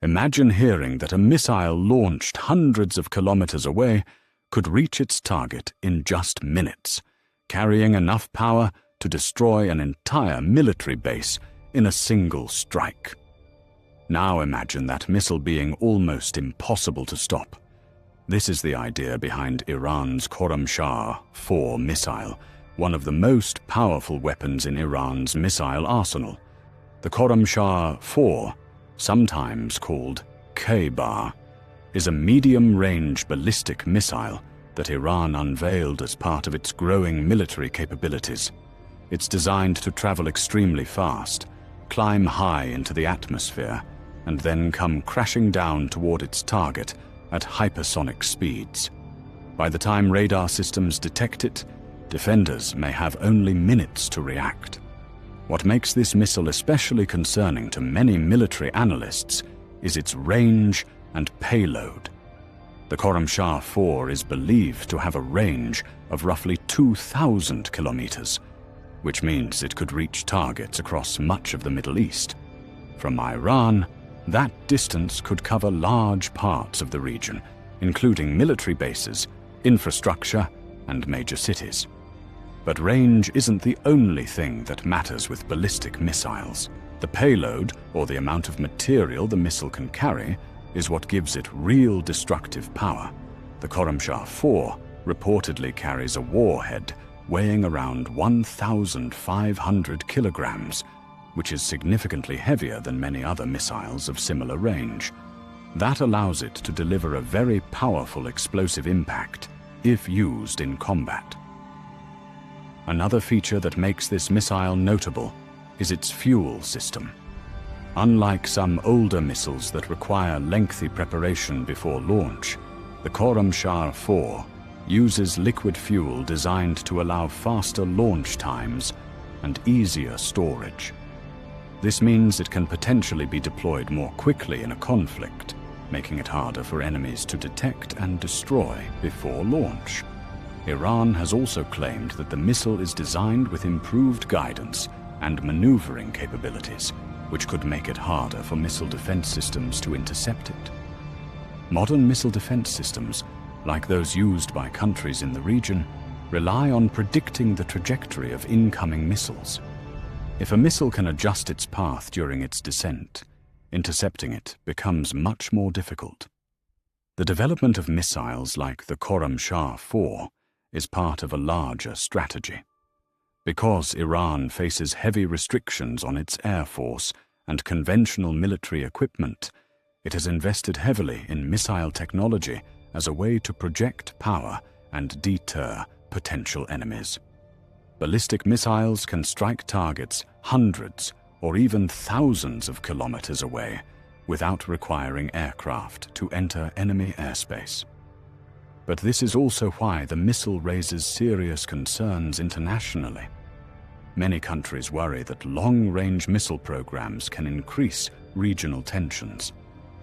Imagine hearing that a missile launched hundreds of kilometers away could reach its target in just minutes, carrying enough power to destroy an entire military base in a single strike. Now imagine that missile being almost impossible to stop. This is the idea behind Iran's Khorramshahr-4 missile, one of the most powerful weapons in Iran's missile arsenal. The Khorramshahr-4, sometimes called Kheibar, is a medium-range ballistic missile that Iran unveiled as part of its growing military capabilities. It's designed to travel extremely fast, climb high into the atmosphere, and then come crashing down toward its target at hypersonic speeds. By the time radar systems detect it, defenders may have only minutes to react. What makes this missile especially concerning to many military analysts is its range and payload. The Khorramshahr-4 is believed to have a range of roughly 2,000 kilometers, which means it could reach targets across much of the Middle East. From Iran, that distance could cover large parts of the region, including military bases, infrastructure, and major cities. But range isn't the only thing that matters with ballistic missiles. The payload, or the amount of material the missile can carry, is what gives it real destructive power. The Khorramshahr-4 reportedly carries a warhead weighing around 1,500 kilograms, which is significantly heavier than many other missiles of similar range. That allows it to deliver a very powerful explosive impact if used in combat. Another feature that makes this missile notable is its fuel system. Unlike some older missiles that require lengthy preparation before launch, the Khorramshahr-4 uses liquid fuel designed to allow faster launch times and easier storage. This means it can potentially be deployed more quickly in a conflict, making it harder for enemies to detect and destroy before launch. Iran has also claimed that the missile is designed with improved guidance and maneuvering capabilities, which could make it harder for missile defense systems to intercept it. Modern missile defense systems, like those used by countries in the region, rely on predicting the trajectory of incoming missiles. If a missile can adjust its path during its descent, intercepting it becomes much more difficult. The development of missiles like the Khorramshahr-4 is part of a larger strategy. Because Iran faces heavy restrictions on its air force and conventional military equipment, it has invested heavily in missile technology as a way to project power and deter potential enemies. Ballistic missiles can strike targets hundreds or even thousands of kilometers away without requiring aircraft to enter enemy airspace. But this is also why the missile raises serious concerns internationally. Many countries worry that long-range missile programs can increase regional tensions,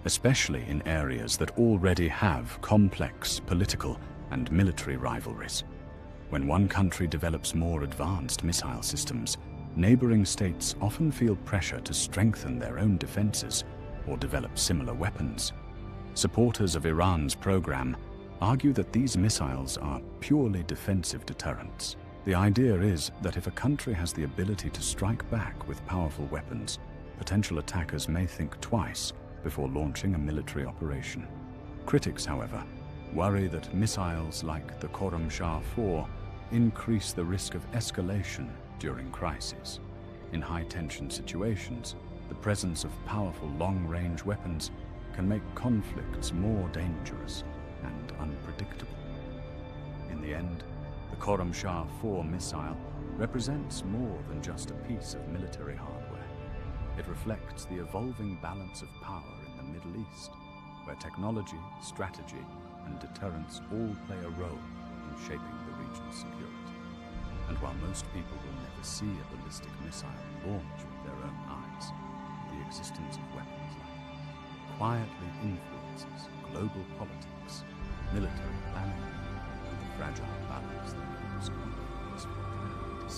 especially in areas that already have complex political and military rivalries. When one country develops more advanced missile systems, neighboring states often feel pressure to strengthen their own defenses or develop similar weapons. Supporters of Iran's program argue that these missiles are purely defensive deterrents. The idea is that if a country has the ability to strike back with powerful weapons, potential attackers may think twice before launching a military operation. Critics, however, worry that missiles like the Khorramshahr-4 increase the risk of escalation during crises. In high-tension situations, the presence of powerful long-range weapons can make conflicts more dangerous and unpredictable. In the end, the Khorramshahr-4 missile represents more than just a piece of military hardware. It reflects the evolving balance of power in the Middle East, where technology, strategy, and deterrence all play a role in shaping the region's security. And while most people will never see a ballistic missile launch with their own eyes, the existence of weapons like this quietly influences global politics, military planning, and the fragile balance that keeps conflicts from turning to